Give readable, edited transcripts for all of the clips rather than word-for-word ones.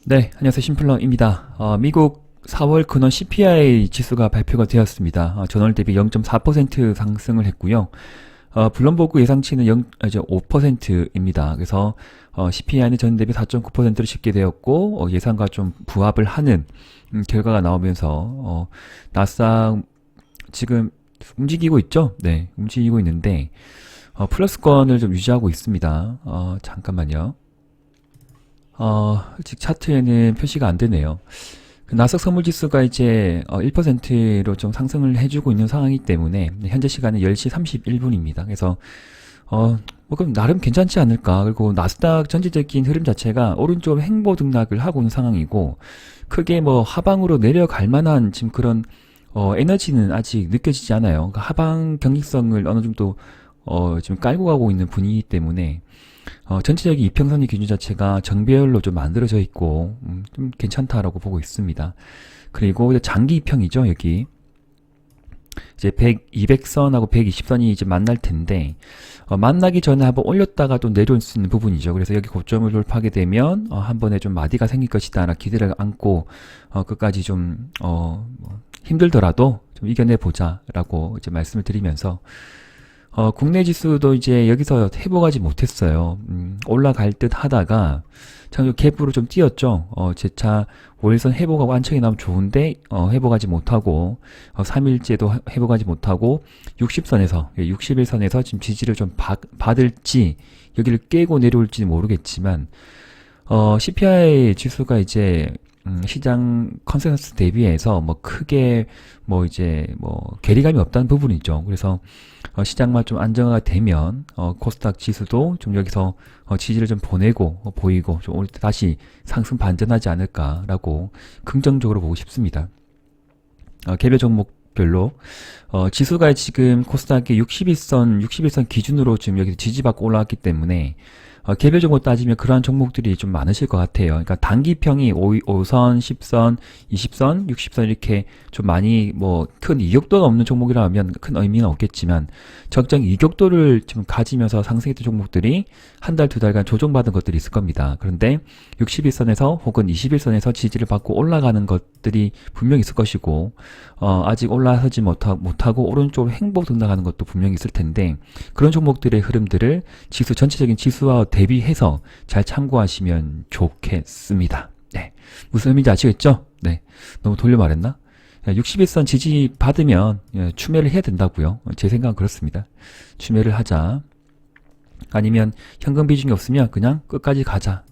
네, 안녕하세요. 심플러입니다. 미국 4월 근원 CPI 지수가 발표가 되었습니다. 전월 대비 0.4% 상승을 했고요. 블룸버그 예상치는 5%입니다. 그래서 CPI는 전 대비 4.9%로 집계 되었고 예상과 좀 부합을 하는 결과가 나오면서 나스닥 지금 움직이고 있죠? 네, 움직이고 있는데 플러스권을 좀 유지하고 있습니다. 잠깐만요. 아직 차트에는 표시가 안 되네요. 그 나스닥 선물지수가 이제 1%로 좀 상승을 해주고 있는 상황이기 때문에 현재 시간은 10시 31분입니다. 그래서 뭐 그럼 나름 괜찮지 않을까. 그리고 나스닥 전체적인 흐름 자체가 오른쪽 횡보 등락을 하고 있는 상황이고 크게 뭐 하방으로 내려갈 만한 지금 그런 에너지는 아직 느껴지지 않아요. 그러니까 하방 경직성을 어느 정도 지금 깔고 가고 있는 분위기 때문에 전체적인 이평선의 기준 자체가 정배열로 좀 만들어져 있고 좀 괜찮다라고 보고 있습니다. 그리고 이제 장기 이평이죠, 여기. 이제 200선하고 120선이 이제 만날 텐데 만나기 전에 한번 올렸다가 또 내려올 수 있는 부분이죠. 그래서 여기 고점을 돌파하게 되면 한 번에 좀 마디가 생길 것이다 라는 기대를 안고 끝까지 좀 뭐 힘들더라도 좀 이겨내 보자라고 이제 말씀을 드리면서 국내 지수도 이제 여기서 회복하지 못했어요. 올라갈 듯 하다가 참 갭으로 좀 뛰었죠. 재차 5일선 회복하고 안청이 나오면 좋은데 회복하지 못하고 3일째도 회복하지 못하고 60선에서 61선에서 지금 지지를 좀 받을지 여기를 깨고 내려올지 모르겠지만 CPI 지수가 이제 시장 컨센서스 대비해서 뭐 크게 뭐 이제 뭐 괴리감이 없다는 부분이죠. 그래서 시장만 좀 안정화가 되면 코스닥 지수도 좀 여기서 지지를 좀 보내고 보이고 좀 올 때 다시 상승 반전하지 않을까라고 긍정적으로 보고 싶습니다. 개별 종목별로 지수가 지금 코스닥이 61선 기준으로 지금 여기 지지받고 올라왔기 때문에 개별 종목 따지면 그러한 종목들이 좀 많으실 것 같아요. 그러니까 단기평이 5선, 10선, 20선, 60선 이렇게 좀 많이 뭐 큰 이격도가 없는 종목이라면 큰 의미는 없겠지만 적정 이격도를 좀 가지면서 상승했던 종목들이 한 달, 두 달간 조정받은 것들이 있을 겁니다. 그런데 61선에서 혹은 21선에서 지지를 받고 올라가는 것들이 분명히 있을 것이고 아직 올라서지 못하고 오른쪽으로 횡보 등락하는 것도 분명히 있을 텐데 그런 종목들의 흐름들을 지수 전체적인 지수와 대비해서 잘 참고하시면 좋겠습니다. 네. 무슨 의미인지 아시겠죠? 네. 너무 돌려 말했나? 61선 지지 받으면 추매를 해야 된다고요. 제 생각은 그렇습니다. 추매를 하자. 아니면 현금 비중이 없으면 그냥 끝까지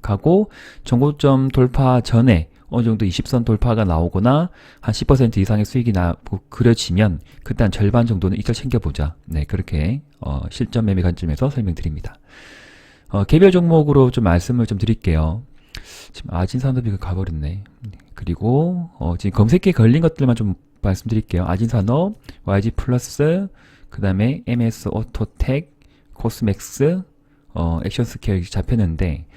가고 정고점 돌파 전에 어느 정도 20선 돌파가 나오거나 한 10% 이상의 수익이 그려지면 그때 한 절반 정도는 이익을 챙겨보자. 네, 그렇게 실전 매매 관점에서 설명드립니다. 개별 종목으로 좀 말씀을 좀 드릴게요. 지금 아진산업이 가버렸네. 그리고 지금 검색기에 걸린 것들만 좀 말씀드릴게요. 아진산업, YG플러스, 그 다음에 MS 오토텍, 코스맥스, 액션스퀘어 이렇게 잡혔는데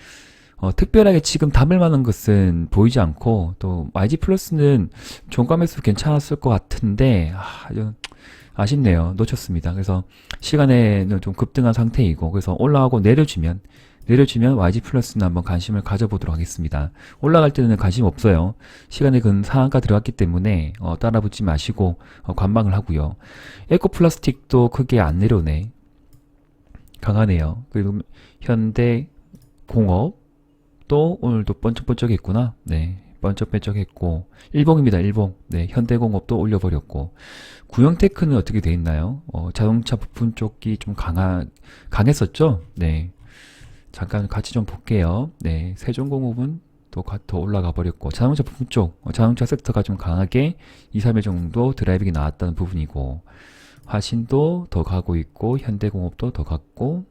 특별하게 지금 담을 만한 것은 보이지 않고 또 YG플러스는 종가 매수 괜찮았을 것 같은데 아쉽네요. 놓쳤습니다. 그래서 시간에는 좀 급등한 상태이고 그래서 올라가고 내려주면 YG플러스는 한번 관심을 가져보도록 하겠습니다. 올라갈 때는 관심 없어요. 시간에 근 상한가 들어갔기 때문에 따라붙지 마시고 관망을 하고요. 에코플라스틱도 크게 안 내려오네. 강하네요. 그리고 현대공업도 오늘도 번쩍번쩍했구나. 네, 번쩍번쩍했고 일봉입니다. 일봉. 네, 현대공업도 올려버렸고 구형테크는 어떻게 돼 있나요? 자동차 부품 쪽이 좀 강했었죠. 네, 잠깐 같이 좀 볼게요. 네, 세종공업은 더 올라가 버렸고 자동차 부품 쪽, 자동차 섹터가 좀 강하게 2, 3일 정도 드라이빙이 나왔다는 부분이고 화신도 더 가고 있고 현대공업도 더 갔고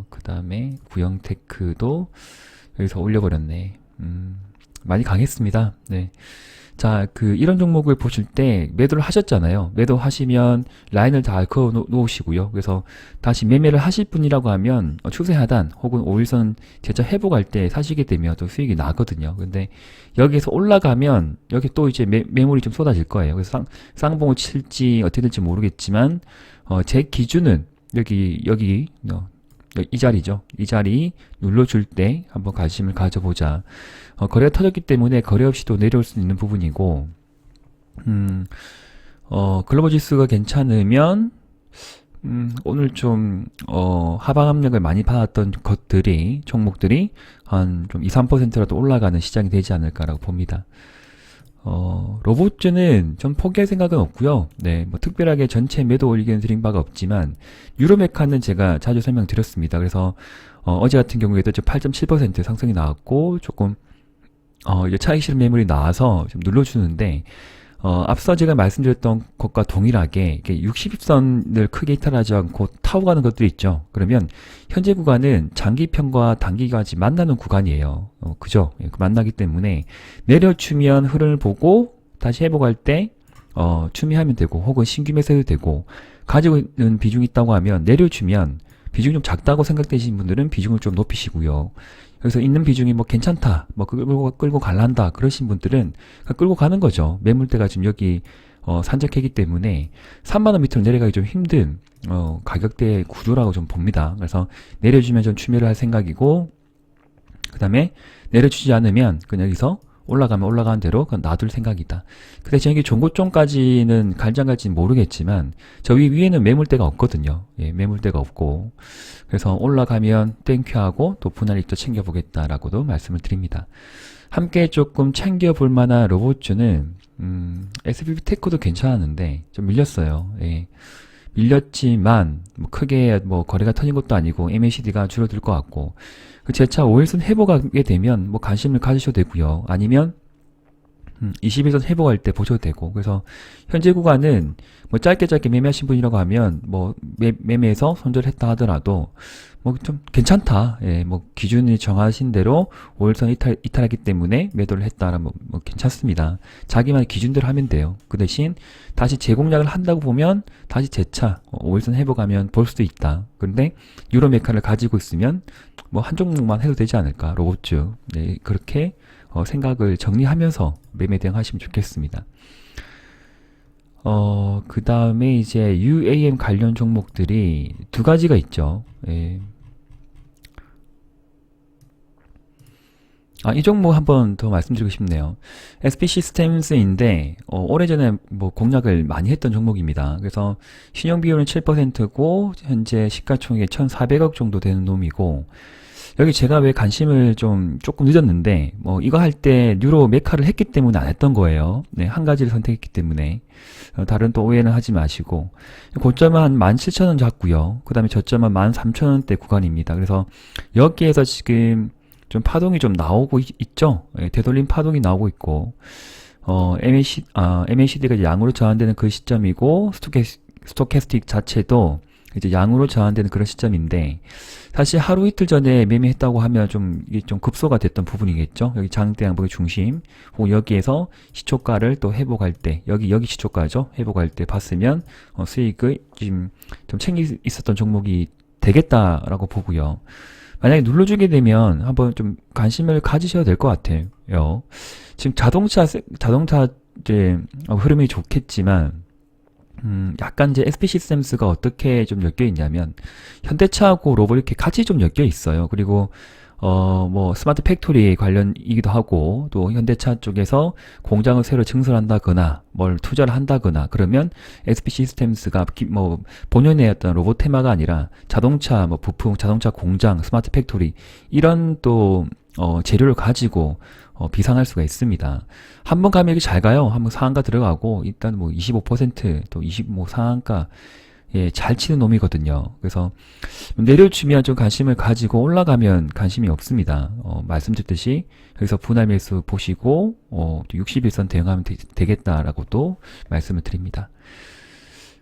그 다음에 구형테크도 여기서 올려버렸네. 많이 강했습니다. 네. 자, 이런 종목을 보실 때 매도를 하셨잖아요. 매도 하시면 라인을 다 그어 놓으시고요. 그래서 다시 매매를 하실 분이라고 하면 추세 하단 혹은 5일선 재차 회복할 때 사시게 되면 또 수익이 나거든요. 근데 여기에서 올라가면 여기 또 이제 매물이 좀 쏟아질 거예요. 그래서 쌍봉을 칠지 어떻게 될지 모르겠지만 제 기준은 여기 이 자리죠. 이 자리 눌러줄 때 한번 관심을 가져보자. 거래가 터졌기 때문에 거래 없이도 내려올 수 있는 부분이고, 글로벌 지수가 괜찮으면, 오늘 좀, 하방 압력을 많이 받았던 것들이, 종목들이 한 좀 2, 3%라도 올라가는 시장이 되지 않을까라고 봅니다. 로봇즈는 전 포기할 생각은 없고요. 네, 뭐 특별하게 전체 매도 의견 드린 바가 없지만 유로메카는 제가 자주 설명드렸습니다. 그래서 어제 같은 경우에도 8.7% 상승이 나왔고 조금 이제 차익 실현 매물이 나와서 좀 눌러주는데 앞서 제가 말씀드렸던 것과 동일하게 60선을 크게 이탈하지 않고 타고 가는 것들이 있죠. 그러면 현재 구간은 장기편과 단기까지 만나는 구간이에요. 그죠? 만나기 때문에 내려주면 흐름을 보고 다시 회복할 때 추미하면 되고 혹은 신규 매수해도 되고 가지고 있는 비중이 있다고 하면 내려주면 비중이 좀 작다고 생각되시는 분들은 비중을 좀 높이시고요. 그래서 있는 비중이 뭐 괜찮다, 뭐 끌고 갈란다 그러신 분들은 끌고 가는 거죠. 매물대가 지금 여기 산적했기 때문에 3만원 밑으로 내려가기 좀 힘든 가격대 구조라고 좀 봅니다. 그래서 내려주면 좀 추매를 할 생각이고, 그 다음에 내려주지 않으면 그냥 여기서 올라가면 올라가는 대로 그냥 놔둘 생각이다. 근데 저기 종고점까지는 갈지 안 갈지는 모르겠지만 저 위에는 매물대가 없거든요. 예, 매물대가 없고, 그래서 올라가면 땡큐하고 또 분할익도 챙겨보겠다라고도 말씀을 드립니다. 함께 조금 챙겨볼 만한 로봇주는 SPP 테크도 괜찮았는데 좀 밀렸어요. 예. 밀렸지만 뭐 크게 뭐 거래가 터진 것도 아니고 MACD가 줄어들 것 같고, 그 재차 5일선 회복하게 되면 뭐 관심을 가지셔도 되고요. 아니면 21선 회복할 때 보셔도 되고, 그래서 현재 구간은 뭐 짧게 매매하신 분이라고 하면 뭐 매매에서 손절했다 하더라도 뭐 좀 괜찮다. 예, 뭐 기준이 정하신 대로 5일선 이탈하기 때문에 매도를 했다라면 뭐 괜찮습니다. 자기만의 기준대로 하면 돼요. 그 대신 다시 재공략을 한다고 보면 다시 재차 5일선 회복하면 볼 수도 있다. 그런데 유로메카를 가지고 있으면 뭐 한 종목만 해도 되지 않을까, 로봇주. 네, 그렇게 생각을 정리하면서 매매 대응하시면 좋겠습니다. 그 다음에 이제 UAM 관련 종목들이 두 가지가 있죠. 예. 이 종목 한번 더 말씀드리고 싶네요. SP 시스템스인데, 오래전에 뭐 공략을 많이 했던 종목입니다. 그래서 신용 비율은 7%고, 현재 시가총액 1,400억 정도 되는 놈이고, 여기 제가 왜 관심을 조금 늦었는데, 뭐, 이거 할 때 뉴로 메카를 했기 때문에 안 했던 거예요. 네, 한 가지를 선택했기 때문에. 다른 또 오해는 하지 마시고. 고점은 한 17,000원 잡고요. 그 다음에 저점은 13,000원대 구간입니다. 그래서 여기에서 지금 좀 파동이 좀 나오고 있죠. 예, 되돌림 파동이 나오고 있고, MACD가 이제 양으로 저항되는 그 시점이고, 스토캐스틱 자체도 이제 양으로 저항되는 그런 시점인데, 사실 하루 이틀 전에 매매했다고 하면 이게 좀 급소가 됐던 부분이겠죠. 여기 장대 양봉의 중심, 혹은 여기에서 시초가를 또 회복할 때, 여기 시초가죠. 회복할 때 봤으면, 수익을 좀 챙길 있었던 종목이 되겠다라고 보고요. 만약에 눌러주게 되면 한번 좀 관심을 가지셔야 될 것 같아요. 지금 자동차 이제 흐름이 좋겠지만, 약간 이제 SP 시스템스가 어떻게 좀 엮여 있냐면, 현대차하고 로봇 이렇게 같이 좀 엮여 있어요. 그리고, 뭐, 스마트 팩토리 관련이기도 하고, 또 현대차 쪽에서 공장을 새로 증설한다거나, 뭘 투자를 한다거나, 그러면 SP 시스템스가 뭐, 본연의 어떤 로봇 테마가 아니라 자동차, 뭐, 부품, 자동차 공장, 스마트 팩토리, 이런 또, 재료를 가지고, 비상할 수가 있습니다. 한번 가면 이렇게 잘 가요. 한번 상한가 들어가고, 일단 뭐 25%, 또 20, 상한가, 예, 잘 치는 놈이거든요. 그래서 내려주면 좀 관심을 가지고 올라가면 관심이 없습니다. 말씀드렸듯이 여기서 분할 매수 보시고, 61선 대응하면 되겠다라고 또 말씀을 드립니다.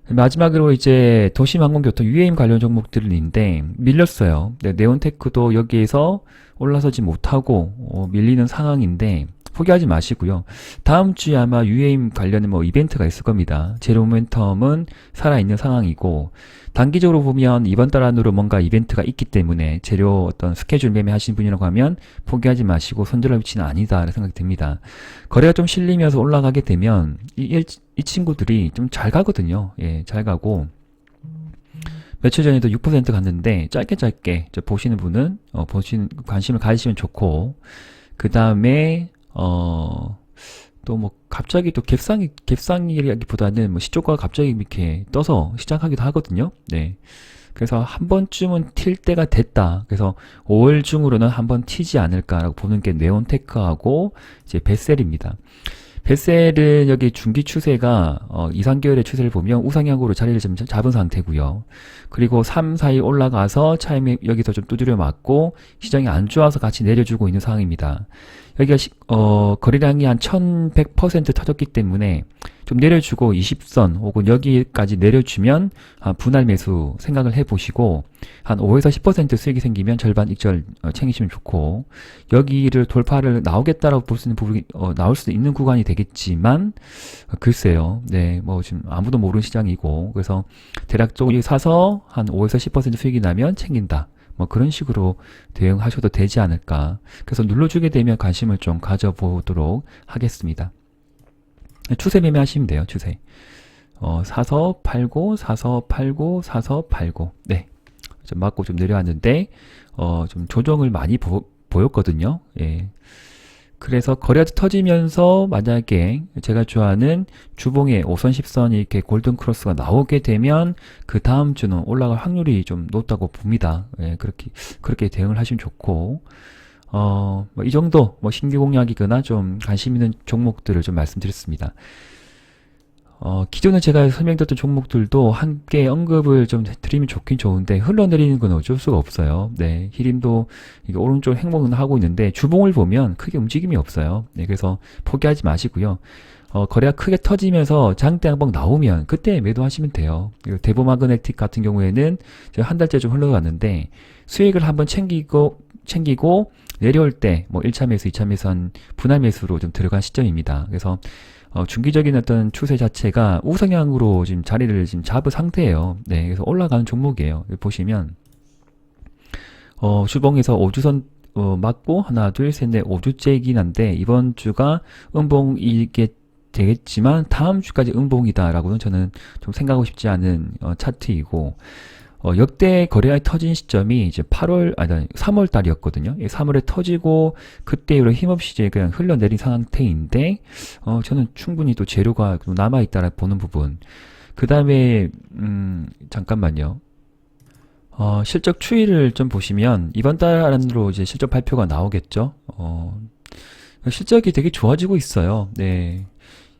마지막으로 이제 도심항공교통 UAM 관련 종목들인데 밀렸어요. 네, 네온테크도 여기에서 올라서지 못하고 밀리는 상황인데 포기하지 마시고요. 다음 주에 아마 UAM 관련된 뭐 이벤트가 있을 겁니다. 제로 모멘텀은 살아있는 상황이고, 단기적으로 보면 이번 달 안으로 뭔가 이벤트가 있기 때문에 재료 어떤 스케줄 매매 하신 분이라고 하면 포기하지 마시고 손절할 위치는 아니다 라는 생각이 듭니다. 거래가 좀 실리면서 올라가게 되면 이 친구들이 좀 잘 가거든요. 예, 잘 가고 며칠 전에도 6% 갔는데 짧게 저 보시는 분은 관심을 가지시면 좋고, 그 다음에 또 뭐 갑자기 또 갭상이라기보다는 뭐 시초가가 갑자기 이렇게 떠서 시작하기도 하거든요. 네. 그래서 한 번쯤은 튈 때가 됐다. 그래서 5월 중으로는 한 번 튀지 않을까라고 보는 게 네온테크하고 이제 베셀입니다. 베셀은 여기 중기 추세가 2, 3개월의 추세를 보면 우상향으로 자리를 좀 잡은 상태고요. 그리고 3, 4일 올라가서 차임이 여기서 좀 두드려 맞고 시장이 안 좋아서 같이 내려주고 있는 상황입니다. 여기가 거래량이 한 1100% 터졌기 때문에 좀 내려주고 20선 혹은 여기까지 내려주면 분할 매수 생각을 해보시고 한 5에서 10% 수익이 생기면 절반 익절 챙기시면 좋고, 여기를 돌파를 나오겠다라고 볼 수 있는 부분이 나올 수도 있는 구간이 되겠지만 글쎄요. 네, 뭐 지금 아무도 모르는 시장이고, 그래서 대략적으로 사서 한 5에서 10% 수익이 나면 챙긴다. 뭐 그런 식으로 대응하셔도 되지 않을까. 그래서 눌러주게 되면 관심을 좀 가져보도록 하겠습니다. 추세 매매하시면 돼요. 추세. 사서 팔고 사서 팔고 사서 팔고. 네. 좀 맞고 좀 내려왔는데 좀 조정을 많이 보였거든요. 예. 그래서 거래가 터지면서 만약에 제가 좋아하는 주봉의 5선 10선 이렇게 골든 크로스가 나오게 되면 그 다음 주는 올라갈 확률이 좀 높다고 봅니다. 예, 그렇게 대응을 하시면 좋고, 뭐 이 정도 뭐 신규 공략이거나 좀 관심 있는 종목들을 좀 말씀드렸습니다. 기존에 제가 설명드렸던 종목들도 함께 언급을 좀 드리면 좋긴 좋은데 흘러내리는 건 어쩔 수가 없어요. 네, 히림도 이게 오른쪽 행보는 하고 있는데 주봉을 보면 크게 움직임이 없어요. 네, 그래서 포기하지 마시고요. 거래가 크게 터지면서 장대 한번 나오면 그때 매도하시면 돼요. 그리고 대보마그네틱 같은 경우에는 제가 한 달째 좀 흘러갔는데 수익을 한번 챙기고 내려올 때 뭐 1차 매수, 2차 매수 한 분할 매수로 좀 들어간 시점입니다. 그래서 중기적인 어떤 추세 자체가 우상향으로 지금 자리를 지금 잡은 상태예요. 네, 그래서 올라가는 종목이에요. 보시면 주봉에서 5주선 맞고 하나, 둘, 셋, 넷 5주째이긴 한데 이번 주가 음봉이게 되겠지만 다음 주까지 음봉이다라고는 저는 좀 생각하고 싶지 않은 차트이고, 역대 거래가 터진 시점이 이제 3월 달이었거든요. 3월에 터지고 그때 이후로 힘없이 이제 그냥 흘러내린 상태인데, 저는 충분히 또 재료가 남아있다라 보는 부분. 그 다음에, 잠깐만요. 실적 추이를 좀 보시면 이번 달 안으로 이제 실적 발표가 나오겠죠. 실적이 되게 좋아지고 있어요. 네.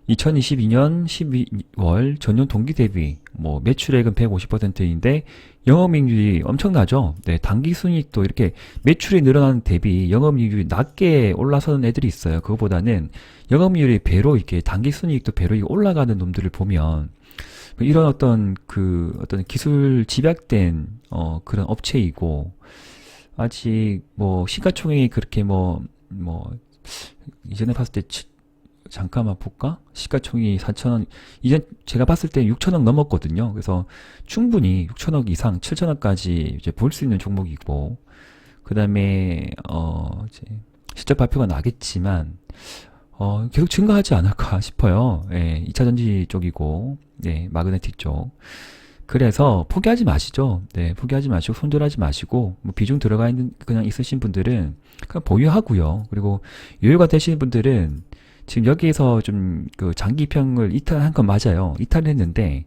2022년 12월 전년 동기 대비 뭐 매출액은 150%인데 영업이익률이 엄청나죠. 네, 당기순이익도 이렇게 매출이 늘어나는 대비 영업이익률이 낮게 올라서는 애들이 있어요. 그거보다는 영업이익률이 배로 이렇게 당기순이익도 배로 올라가는 놈들을 보면 이런 어떤 기술 집약된 그런 업체이고, 아직 뭐 시가총액이 그렇게 이전에 봤을 때 잠깐만 볼까? 시가총액이 4천원, 이전 제가 봤을 때 6천억 넘었거든요. 그래서 충분히 6천억 이상, 7천억까지 이제 볼 수 있는 종목이고, 그 다음에, 이제 실적 발표가 나겠지만, 계속 증가하지 않을까 싶어요. 예, 2차전지 쪽이고, 예, 마그네틱 쪽. 그래서 포기하지 마시죠. 네, 포기하지 마시고 손절하지 마시고, 뭐 비중 들어가 있는 그냥 있으신 분들은 그냥 보유하고요. 그리고 여유가 되시는 분들은 지금 여기에서 좀 장기 입형을 이탈한 건 맞아요. 이탈을 했는데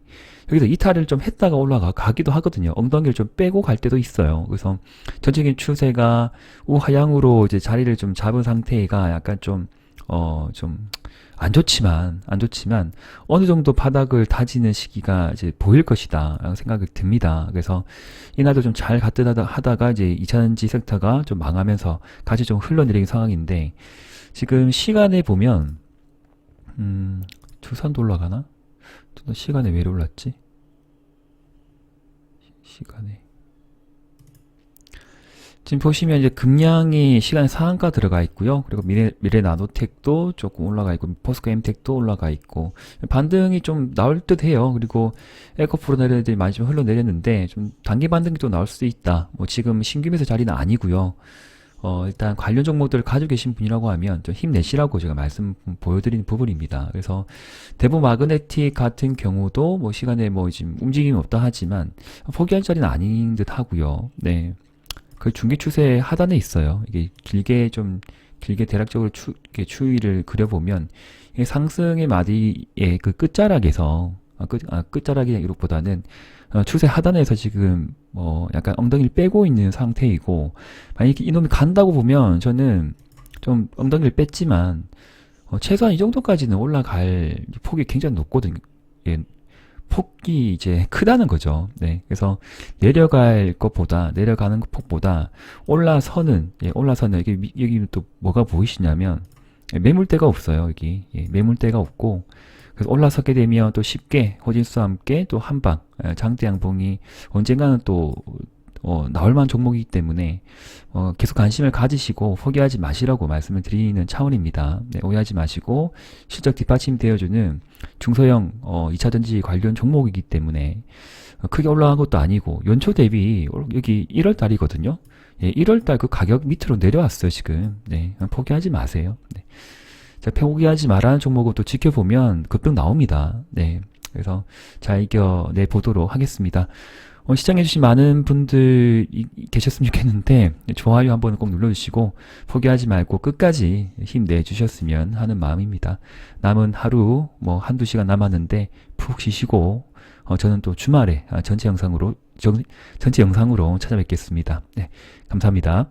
여기서 이탈을 좀 했다가 가기도 하거든요. 엉덩이를 좀 빼고 갈 때도 있어요. 그래서 전체적인 추세가 우하향으로 이제 자리를 좀 잡은 상태가 약간 좀 안 좋지만 어느 정도 바닥을 다지는 시기가 이제 보일 것이다 라는 생각이 듭니다. 그래서 이날도 좀 잘 갔다 하다가 이제 2차전지 섹터가 좀 망하면서 같이 좀 흘러내리는 상황인데, 지금 시간에 보면 주산도 올라가나? 시간에 왜 올랐지? 시간에 지금 보시면 이제 금량이 시간에 상한가 들어가 있고요. 그리고 미래 나노텍도 조금 올라가 있고, 포스코 엠텍도 올라가 있고, 반등이 좀 나올 듯 해요. 그리고 에코프로네들이 많이 좀 흘러내렸는데 좀 단기 반등이 또 나올 수도 있다. 뭐 지금 신규 매수 자리는 아니고요. 일단 관련 종목들을 가지고 계신 분이라고 하면 좀 힘내시라고 제가 보여드리는 부분입니다. 그래서 대부 마그네틱 같은 경우도 뭐 시간에 뭐 지금 움직임이 없다 하지만 포기할 자리는 아닌 듯 하고요. 네. 그 중기 추세 하단에 있어요. 이게 길게 대략적으로 이렇게 추이를 그려보면 이게 상승의 마디의 그 끝자락에서 끝자락이 이렇보다는 추세 하단에서 지금 뭐 약간 엉덩이를 빼고 있는 상태이고, 만약에 이놈이 간다고 보면 저는 좀 엉덩이를 뺐지만 최소한 이 정도까지는 올라갈 폭이 굉장히 높거든요. 예, 폭이 이제 크다는 거죠. 네, 그래서 내려가는 폭보다 올라서는 여기 또 뭐가 보이시냐면 매물대가 없어요. 여기 매물대가 없고, 그래서 올라서게 되면 또 쉽게 호진수와 함께 또 한방 장대 양봉이 언젠가는 또 나올 만한 종목이기 때문에 계속 관심을 가지시고 포기하지 마시라고 말씀을 드리는 차원입니다. 네, 오해하지 마시고 실적 뒷받침 되어주는 중소형 2차전지 관련 종목이기 때문에 크게 올라간 것도 아니고, 연초 대비 여기 1월 달이거든요. 예, 1월 달 그 가격 밑으로 내려왔어요 지금. 네, 포기하지 마세요. 네. 자, 포기하지 말라는 종목은 또 지켜보면 급등 나옵니다. 네, 그래서 잘 이겨내 보도록 하겠습니다. 시청해주신 많은 분들이 계셨으면 좋겠는데, 좋아요 한번 꼭 눌러주시고 포기하지 말고 끝까지 힘내주셨으면 하는 마음입니다. 남은 하루 뭐 한두 시간 남았는데 푹 쉬시고 저는 또 주말에 전체 영상으로 찾아뵙겠습니다. 네, 감사합니다.